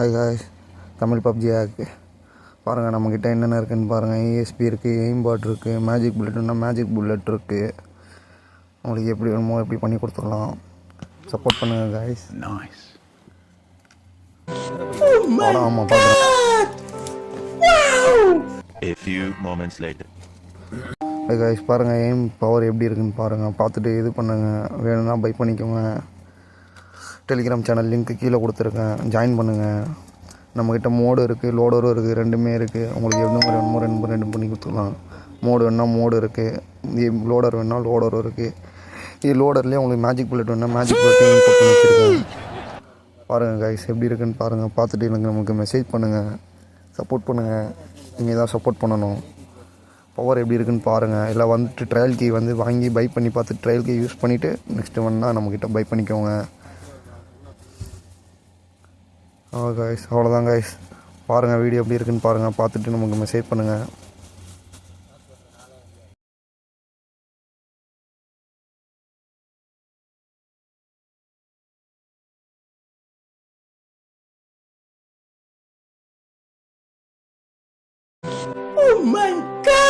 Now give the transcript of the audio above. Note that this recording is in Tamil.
ஹாய் காய்ஸ், தமிழ் பப்ஜி ஆக்கு பாருங்கள். நம்மக்கிட்ட என்னென்ன இருக்குதுன்னு பாருங்கள். ESP இருக்குது, எய்ம் பாட் இருக்குது, மேஜிக் புல்லெட்னா மேஜிக் புல்லெட் இருக்குது. உங்களுக்கு எப்படி வேணுமோ எப்படி பண்ணி கொடுத்துடலாம். சப்போர்ட் பண்ணுங்கள் காய்ஸ். ஆமாம் பார்க்குறேன். ஹாய் காய்ஸ், பாருங்கள் எய்ம் பவர் எப்படி இருக்குதுன்னு பாருங்கள். பார்த்துட்டு இது பண்ணுங்கள். வேணும்னா பை பண்ணிக்கோங்க. டெலிகிராம் சேனல் லிங்க்கு கீழே கொடுத்துருக்கேன், ஜாயின் பண்ணுங்கள். நம்மக்கிட்ட மோடு இருக்குது, லோடரும் இருக்குது, ரெண்டுமே இருக்குது. உங்களுக்கு எந்த மாதிரி வேணுமோ ரெண்டு பண்ணி கொடுத்துக்கலாம். மோடு வேணால் மோடு இருக்குது, லோடர் வேணால் லோடரும் இருக்குது. இது லோடர்லேயே உங்களுக்கு மேஜிக் புல்லெட் வேணால் மேஜிக் புல்லெட்டையும் இம்போர்ட் பண்ணி வச்சுருக்கேன். பாருங்கள் கைஸ் எப்படி இருக்குன்னு பாருங்கள். பார்த்துட்டு எனக்கு நமக்கு மெசேஜ் பண்ணுங்கள், சப்போர்ட் பண்ணுங்கள். நீங்கள் தான் சப்போர்ட் பண்ணணும். பவர் எப்படி இருக்குன்னு பாருங்கள். இல்லை வந்துட்டு ட்ரையல் கீ வந்து வாங்கி பை பண்ணி பார்த்துட்டு ட்ரையல் கீ யூஸ் பண்ணிவிட்டு நெக்ஸ்ட்டு வந்தால் நம்மக்கிட்ட பை பண்ணிக்கோங்க. காய்ஸ் அவ்வளோதான் காய்ஸ். பாருங்கள் வீடியோ எப்படி இருக்குன்னு பாருங்கள். பார்த்துட்டு நமக்கு மெசேஜ் பண்ணுங்கள். Oh my God!